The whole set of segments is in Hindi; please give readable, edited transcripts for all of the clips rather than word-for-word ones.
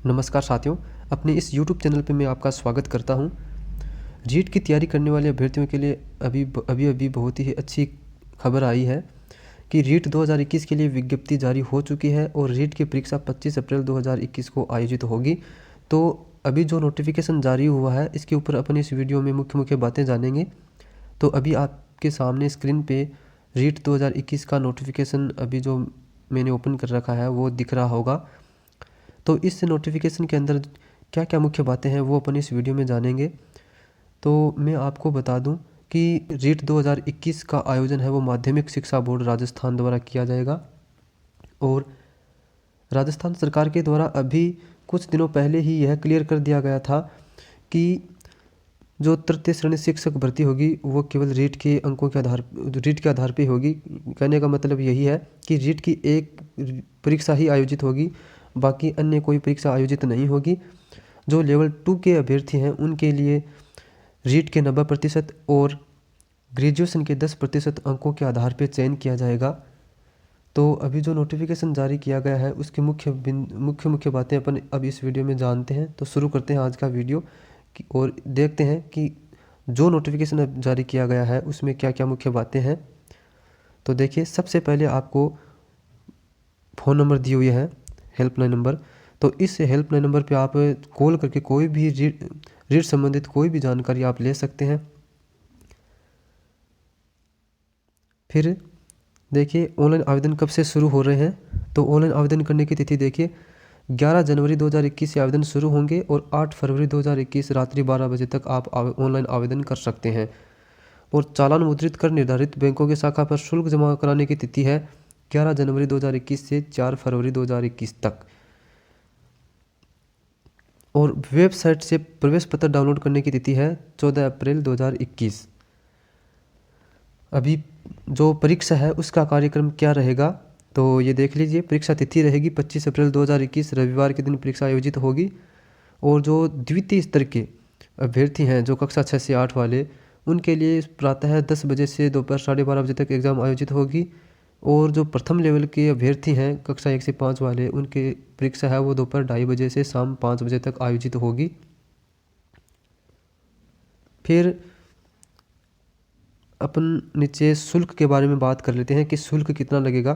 नमस्कार साथियों, अपने इस यूट्यूब चैनल पे मैं आपका स्वागत करता हूँ। रीट की तैयारी करने वाले अभ्यर्थियों के लिए अभी बहुत ही अच्छी खबर आई है कि रीट 2021 के लिए विज्ञप्ति जारी हो चुकी है और रीट की परीक्षा 25 अप्रैल 2021 को आयोजित होगी। तो अभी जो नोटिफिकेशन जारी हुआ है इसके ऊपर अपन इस वीडियो में मुख्य मुख्य बातें जानेंगे। तो अभी आपके सामने स्क्रीन पे रीट 2021 का नोटिफिकेशन अभी जो मैंने ओपन कर रखा है वो दिख रहा होगा। तो इस नोटिफिकेशन के अंदर क्या क्या मुख्य बातें हैं वो अपन इस वीडियो में जानेंगे। तो मैं आपको बता दूं कि रीट 2021 का आयोजन है वो माध्यमिक शिक्षा बोर्ड राजस्थान द्वारा किया जाएगा और राजस्थान सरकार के द्वारा अभी कुछ दिनों पहले ही यह क्लियर कर दिया गया था कि जो तृतीय श्रेणी शिक्षक भर्ती होगी वो केवल रीट के अंकों के आधार पे होगी। कहने का मतलब यही है कि रीट की एक परीक्षा ही आयोजित होगी, बाकी अन्य कोई परीक्षा आयोजित नहीं होगी। जो लेवल 2 के अभ्यर्थी हैं उनके लिए रीट के 90% और ग्रेजुएशन के 10% अंकों के आधार पर चयन किया जाएगा। तो अभी जो नोटिफिकेशन जारी किया गया है उसकी मुख्य बातें अपन अब इस वीडियो में जानते हैं। तो शुरू करते हैं आज का वीडियो और देखते हैं कि जो नोटिफिकेशन अब जारी किया गया है उसमें क्या क्या मुख्य बातें हैं। तो देखिए, सबसे पहले आपको फ़ोन नंबर दिए हुए हैं, हेल्पलाइन नंबर। तो इस हेल्पलाइन नंबर पे आप कॉल करके कोई भी रीट संबंधित कोई भी जानकारी आप ले सकते हैं। फिर देखिए, ऑनलाइन आवेदन कब से शुरू हो रहे हैं। तो ऑनलाइन आवेदन करने की तिथि देखिए, 11 जनवरी 2021 से आवेदन शुरू होंगे और 8 फरवरी 2021 रात्रि 12 बजे तक आप ऑनलाइन आवेदन कर सकते हैं। और चालान मुद्रित कर निर्धारित बैंकों की शाखा पर शुल्क जमा कराने की तिथि है 11 जनवरी 2021 से 4 फरवरी 2021 तक। और वेबसाइट से प्रवेश पत्र डाउनलोड करने की तिथि है 14 अप्रैल 2021। अभी जो परीक्षा है उसका कार्यक्रम क्या रहेगा तो ये देख लीजिए। परीक्षा तिथि रहेगी 25 अप्रैल 2021 रविवार के दिन परीक्षा आयोजित होगी। और जो द्वितीय स्तर के अभ्यर्थी हैं जो कक्षा 6 से 8 वाले, उनके लिए प्रातः 10 बजे से दोपहर 12:30 बजे तक एग्ज़ाम आयोजित होगी। और जो प्रथम लेवल के अभ्यर्थी हैं कक्षा 1 से 5 वाले, उनके परीक्षा है वो दोपहर 2:30 बजे से शाम 5 बजे तक आयोजित होगी। फिर अपन नीचे शुल्क के बारे में बात कर लेते हैं कि शुल्क कितना लगेगा।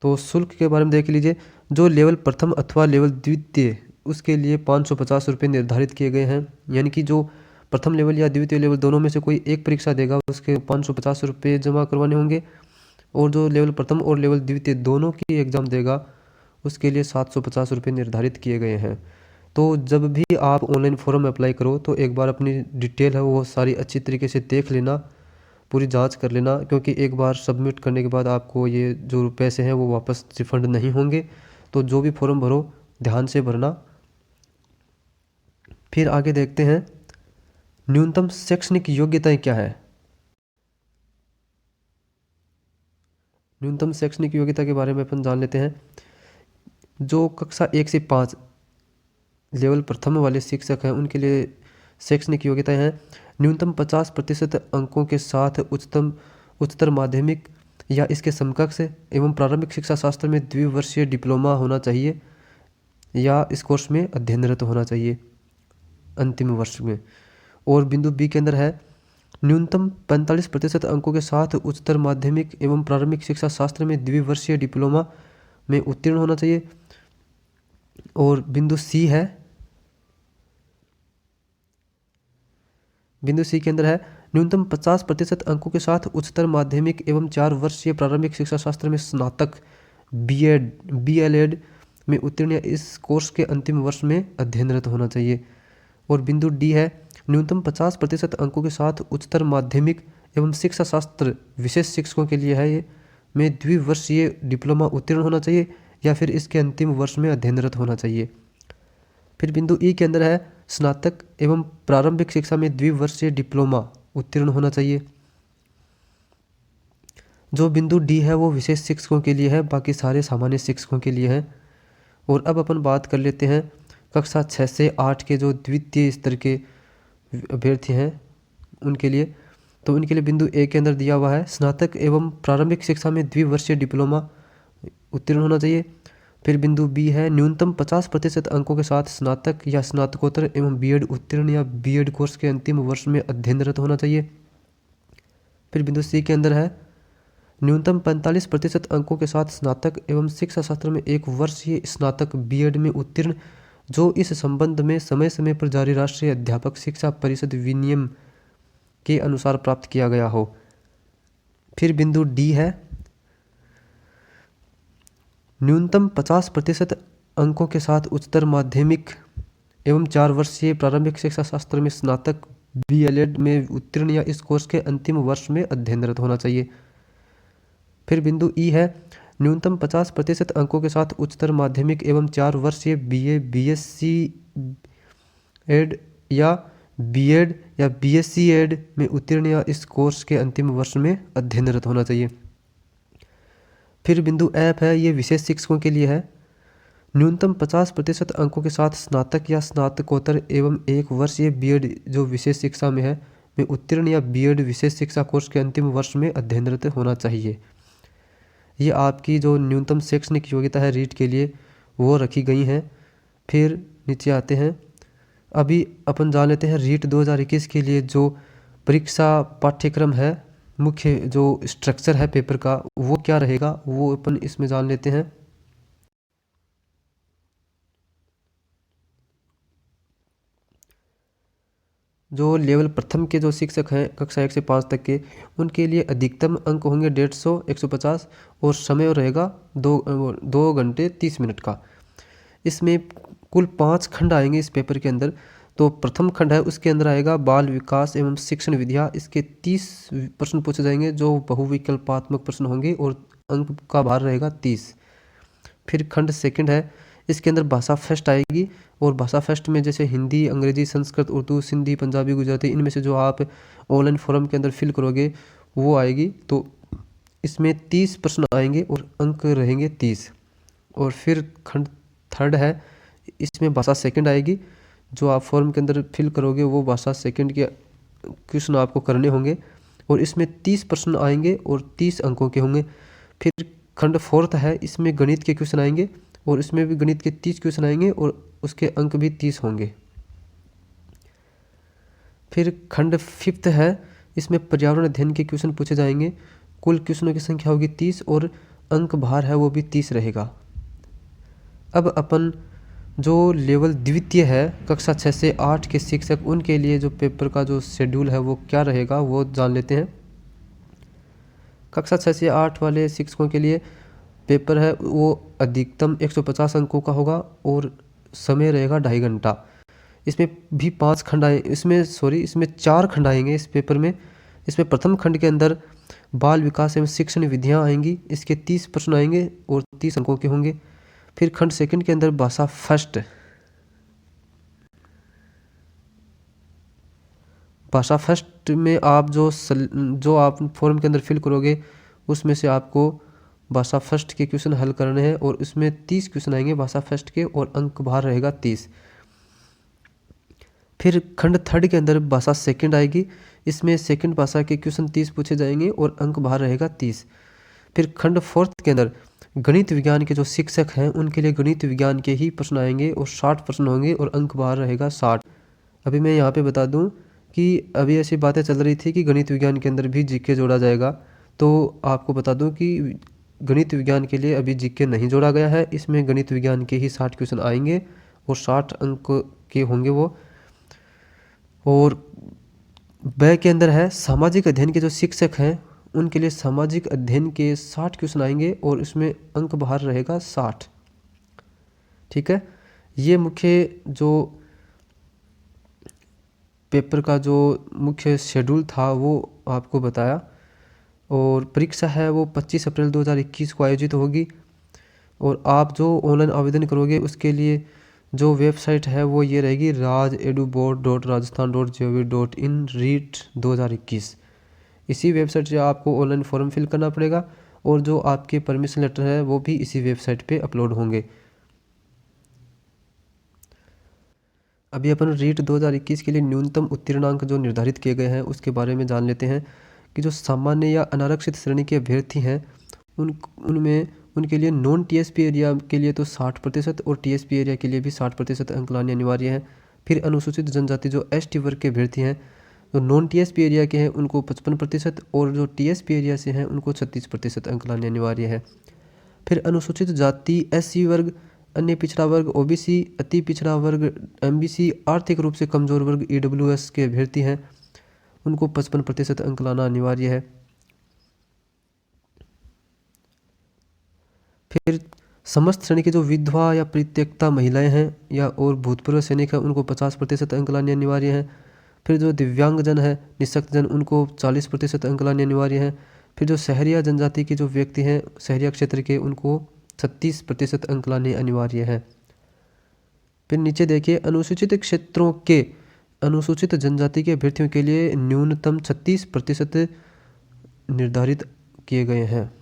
तो शुल्क के बारे में देख लीजिए, जो लेवल प्रथम अथवा लेवल द्वितीय उसके लिए 550 रुपये निर्धारित किए गए हैं। यानी कि जो प्रथम लेवल या द्वितीय लेवल दोनों में से कोई एक परीक्षा देगा उसके 550 रुपये जमा करवाने होंगे। और जो लेवल प्रथम और लेवल द्वितीय दोनों की एग्ज़ाम देगा उसके लिए 750 रुपये निर्धारित किए गए हैं। तो जब भी आप ऑनलाइन फॉर्म अप्लाई करो तो एक बार अपनी डिटेल है वो सारी अच्छी तरीके से देख लेना, पूरी जांच कर लेना, क्योंकि एक बार सबमिट करने के बाद आपको ये जो पैसे हैं वो वापस रिफंड नहीं होंगे। तो जो भी फॉर्म भरो ध्यान से भरना। फिर आगे देखते हैं न्यूनतम शैक्षणिक योग्यताएं क्या है। न्यूनतम शैक्षणिक योग्यता के बारे में अपन जान लेते हैं। जो कक्षा 1 से 5 लेवल प्रथम वाले शिक्षक हैं उनके लिए शैक्षणिक योग्यताएं हैं न्यूनतम 50% अंकों के साथ उच्चतर माध्यमिक या इसके समकक्ष एवं प्रारंभिक शिक्षा शास्त्र में द्विवर्षीय डिप्लोमा होना चाहिए या इस कोर्स में अध्ययनरत होना चाहिए अंतिम वर्ष में। और बिंदु बी के अंदर है न्यूनतम 45% अंकों के साथ उच्चतर माध्यमिक एवं प्रारंभिक शिक्षा शास्त्र में द्विवर्षीय डिप्लोमा में उत्तीर्ण होना चाहिए। और बिंदु सी के अंदर है न्यूनतम 50% अंकों के साथ उच्चतर माध्यमिक एवं 4 वर्षीय प्रारंभिक शिक्षा शास्त्र में स्नातक BLED में उत्तीर्ण या इस कोर्स के अंतिम वर्ष में अध्ययनरत होना चाहिए। और बिंदु डी है न्यूनतम 50% अंकों के साथ उच्चतर माध्यमिक एवं शिक्षा शास्त्र विशेष शिक्षकों के लिए है ये में द्विवर्षीय डिप्लोमा उत्तीर्ण होना चाहिए या फिर इसके अंतिम वर्ष में अध्ययनरत होना चाहिए। फिर बिंदु ई के अंदर है स्नातक एवं प्रारंभिक शिक्षा में द्विवर्षीय डिप्लोमा उत्तीर्ण होना चाहिए। जो बिंदु डी है वो विशेष शिक्षकों के लिए है, बाकी सारे सामान्य शिक्षकों के लिए हैं। और अब अपन बात कर लेते हैं कक्षा 6 से 8 के जो द्वितीय स्तर के अभ्यर्थी हैं उनके लिए। तो उनके लिए बिंदु ए के अंदर दिया हुआ है स्नातक एवं प्रारंभिक शिक्षा में द्विवर्षीय डिप्लोमा उत्तीर्ण होना चाहिए। फिर बिंदु बी है न्यूनतम 50% अंकों के साथ स्नातक या स्नातकोत्तर एवं बीएड उत्तीर्ण या बीएड कोर्स के अंतिम वर्ष में अध्ययनरत होना चाहिए। फिर बिंदु सी के अंदर है न्यूनतम 45% अंकों के साथ स्नातक एवं शिक्षा शास्त्र में 1 वर्षीय स्नातक बीएड में उत्तीर्ण जो इस संबंध में समय समय पर जारी राष्ट्रीय अध्यापक शिक्षा परिषद विनियम के अनुसार प्राप्त किया गया हो। फिर बिंदु डी है न्यूनतम 50% अंकों के साथ उच्चतर माध्यमिक एवं 4 वर्षीय प्रारंभिक शिक्षा शास्त्र में स्नातक बीएलएड में उत्तीर्ण या इस कोर्स के अंतिम वर्ष में अध्ययनरत होना चाहिए। फिर बिंदु ई है न्यूनतम 50% अंकों के साथ उच्चतर माध्यमिक एवं 4 वर्षीय बीए बीएससी एड या बीएड या बीएससी एड में उत्तीर्ण या इस कोर्स के अंतिम वर्ष में अध्ययनरत होना चाहिए। फिर बिंदु एफ है ये विशेष शिक्षकों के लिए है न्यूनतम 50% अंकों के साथ स्नातक या स्नातकोत्तर एवं 1 वर्षीय बीएड जो विशेष शिक्षा में है में उत्तीर्ण या बीएड विशेष शिक्षा कोर्स के अंतिम वर्ष में अध्ययनरत होना चाहिए। ये आपकी जो न्यूनतम शैक्षणिक योग्यता है रीट के लिए वो रखी गई हैं। फिर नीचे आते हैं, अभी अपन जान लेते हैं रीट 2021 के लिए जो परीक्षा पाठ्यक्रम है, मुख्य जो स्ट्रक्चर है पेपर का वो क्या रहेगा वो अपन इसमें जान लेते हैं। जो लेवल प्रथम के जो शिक्षक हैं कक्षा 1 से 5 तक के उनके लिए अधिकतम अंक होंगे 150 150 और समय रहेगा 2 घंटे 30 मिनट का। इसमें कुल 5 खंड आएंगे इस पेपर के अंदर। तो प्रथम खंड है उसके अंदर आएगा बाल विकास एवं शिक्षण विधियाँ, इसके 30 प्रश्न पूछे जाएंगे जो बहुविकल्पात्मक प्रश्न होंगे और अंक का भार रहेगा 30। फिर खंड सेकंड है इसके अंदर भाषा फर्स्ट आएगी और भाषा फर्स्ट में जैसे हिंदी, अंग्रेजी, संस्कृत, उर्दू, सिंधी, पंजाबी, गुजराती इनमें से जो आप ऑनलाइन फॉर्म के अंदर फिल करोगे वो आएगी। तो इसमें 30 प्रश्न आएंगे और अंक रहेंगे 30। और फिर खंड थर्ड है इसमें भाषा सेकंड आएगी, जो आप फॉर्म के अंदर फिल करोगे वो भाषा सेकंड के क्वेश्चन आपको करने होंगे और इसमें 30 प्रश्न आएंगे और 30 अंकों के होंगे। फिर खंड फोर्थ है इसमें गणित के क्वेश्चन आएंगे और इसमें भी गणित के 30 क्वेश्चन आएंगे और उसके अंक भी 30 होंगे। फिर खंड फिफ्थ है इसमें पर्यावरण अध्ययन के क्वेश्चन पूछे जाएंगे। कुल क्वेश्चनों की संख्या होगी 30 और अंक भार है वो भी 30 रहेगा। अब अपन जो लेवल द्वितीय है कक्षा 6 से 8 के शिक्षक उनके लिए जो पेपर का जो शेड्यूल है वो क्या रहेगा वो जान लेते हैं। कक्षा 6 से 8 वाले शिक्षकों के लिए पेपर है वो अधिकतम 150 अंकों का होगा और समय रहेगा 2.5 घंटा। इसमें भी 5 खंड आए इसमें 4 खंड आएंगे इस पेपर में। इसमें प्रथम खंड के अंदर बाल विकास एवं शिक्षण विधियाँ आएंगी, इसके 30 प्रश्न आएंगे और 30 अंकों के होंगे। फिर खंड सेकंड के अंदर भाषा फर्स्ट में आप जो आप फॉर्म के अंदर फिल करोगे उसमें से आपको भाषा फर्स्ट के क्वेश्चन हल करने हैं और उसमें 30 क्वेश्चन आएंगे भाषा फर्स्ट के और अंक भार रहेगा 30। फिर खंड थर्ड के अंदर भाषा सेकंड आएगी, इसमें सेकंड भाषा के क्वेश्चन 30 पूछे जाएंगे और अंक भार रहेगा 30। फिर खंड फोर्थ के अंदर गणित विज्ञान के जो शिक्षक हैं उनके लिए गणित विज्ञान के ही प्रश्न आएंगे और 60 प्रश्न होंगे और अंक भार रहेगा 60। अभी मैं यहाँ पे बता दूँ कि अभी ऐसी बातें चल रही थी कि गणित विज्ञान के अंदर भी जीके जोड़ा जाएगा, तो आपको बता दूँ कि गणित विज्ञान के लिए अभी जीके नहीं जोड़ा गया है। इसमें गणित विज्ञान के ही 60 क्वेश्चन आएंगे और 60 अंक के होंगे वो। और ब के अंदर है सामाजिक अध्ययन के जो शिक्षक हैं उनके लिए सामाजिक अध्ययन के 60 क्वेश्चन आएंगे और इसमें अंक भार रहेगा 60। ठीक है, ये मुख्य जो पेपर का जो मुख्य शेड्यूल था वो आपको बताया। और परीक्षा है वो 25 अप्रैल 2021 को आयोजित होगी और आप जो ऑनलाइन आवेदन करोगे उसके लिए जो वेबसाइट है वो ये रहेगी rajeduboard.rajasthan.gov.in रीट 2021। इसी वेबसाइट से आपको ऑनलाइन फॉर्म फिल करना पड़ेगा और जो आपके परमिशन लेटर है वो भी इसी वेबसाइट पे अपलोड होंगे। अभी अपन रीट 2021 के लिए न्यूनतम उत्तीर्णांक जो निर्धारित किए गए हैं उसके बारे में जान लेते हैं कि जो सामान्य या अनारक्षित श्रेणी के अभ्यर्थी हैं उनमें उनके लिए नॉन टीएसपी एरिया के लिए तो 60% और टीएसपी एरिया के लिए भी 60% अंक लाने अनिवार्य है। फिर अनुसूचित जनजाति जो एसटी वर्ग के अभ्यर्थी हैं, जो नॉन टीएसपी एरिया के हैं, उनको 55% और जो टीएसपी एरिया से हैं उनको 36% अंक लाने अनिवार्य है। फिर अनुसूचित जाति एससी वर्ग, अन्य पिछड़ा वर्ग ओबीसी, अति पिछड़ा वर्ग एमबीसी, आर्थिक रूप से कमजोर वर्ग ईडब्ल्यूएस के अभ्यर्थी हैं, उनको 55% अंक लाना अनिवार्य है। फिर समस्त श्रेणी के जो विधवा या परित्यक्ता महिलाएं हैं या और भूतपूर्व सैनिक हैं, उनको 50% अंक लाने अनिवार्य हैं। फिर जो दिव्यांगजन है, निःशक्तजन, उनको 40% अंक लाने अनिवार्य हैं। फिर जो शहरिया जनजाति के जो व्यक्ति हैं शहरिया क्षेत्र के, उनको 36% अंक लाने अनिवार्य है। फिर नीचे देखिए, अनुसूचित क्षेत्रों के अनुसूचित जनजाति के अभ्यर्थियों के लिए न्यूनतम 36% निर्धारित किए गए हैं।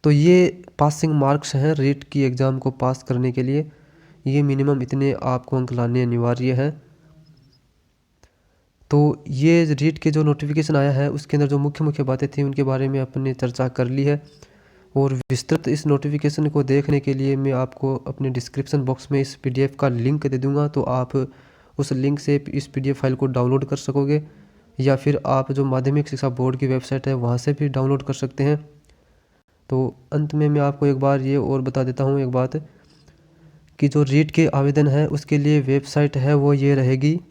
तो ये पासिंग मार्क्स हैं रीट की एग्ज़ाम को पास करने के लिए। ये मिनिमम इतने आपको अंक लाने अनिवार्य है। तो ये रीट के जो नोटिफिकेशन आया है उसके अंदर जो मुख्य मुख्य बातें थी उनके बारे में अपने चर्चा कर ली है। और विस्तृत इस नोटिफिकेशन को देखने के लिए मैं आपको अपने डिस्क्रिप्शन बॉक्स में इस पीडीएफ का लिंक दे दूंगा, तो आप उस लिंक से इस पीडीएफ फाइल को डाउनलोड कर सकोगे, या फिर आप जो माध्यमिक शिक्षा बोर्ड की वेबसाइट है वहाँ से भी डाउनलोड कर सकते हैं। तो अंत में मैं आपको एक बार ये और बता देता हूँ एक बात, कि जो रीट के आवेदन है उसके लिए वेबसाइट है वो ये रहेगी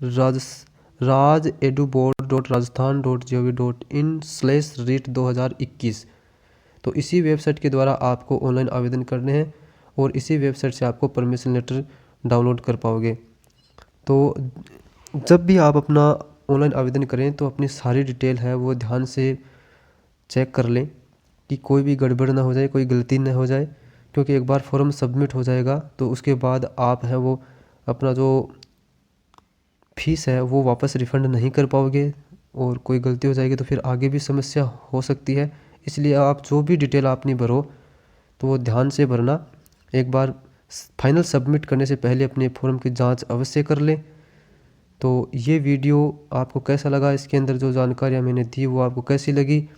rajedu.rajasthan.gov.in/REET2021। तो इसी वेबसाइट के द्वारा आपको ऑनलाइन आवेदन करने हैं और इसी वेबसाइट से आपको परमिशन लेटर डाउनलोड कर पाओगे। तो जब भी आप अपना ऑनलाइन आवेदन करें तो अपनी सारी डिटेल है वो ध्यान से चेक कर लें कि कोई भी गड़बड़ ना हो जाए, कोई गलती ना हो जाए, क्योंकि एक बार फॉर्म सबमिट हो जाएगा तो उसके बाद आप है वो अपना जो फीस है वो वापस रिफ़ंड नहीं कर पाओगे, और कोई गलती हो जाएगी तो फिर आगे भी समस्या हो सकती है। इसलिए आप जो भी डिटेल आपने भरो तो वो ध्यान से भरना। एक बार फाइनल सबमिट करने से पहले अपने फॉर्म की जांच अवश्य कर लें। तो ये वीडियो आपको कैसा लगा, इसके अंदर जो जानकारियाँ मैंने दी वो आपको कैसी लगी,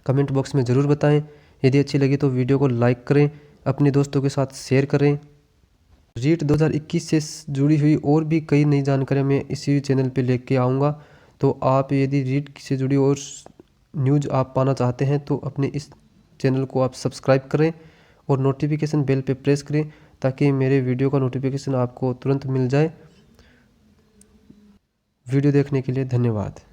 कमेंट बॉक्स में ज़रूर बताएं। यदि अच्छी लगी तो वीडियो को लाइक करें, अपने दोस्तों के साथ शेयर करें। रीट 2021 से जुड़ी हुई और भी कई नई जानकारियाँ मैं इसी चैनल पे लेके आऊँगा। तो आप यदि रीट से जुड़ी और न्यूज़ आप पाना चाहते हैं तो अपने इस चैनल को आप सब्सक्राइब करें और नोटिफिकेशन बेल पे प्रेस करें, ताकि मेरे वीडियो का नोटिफिकेशन आपको तुरंत मिल जाए। वीडियो देखने के लिए धन्यवाद।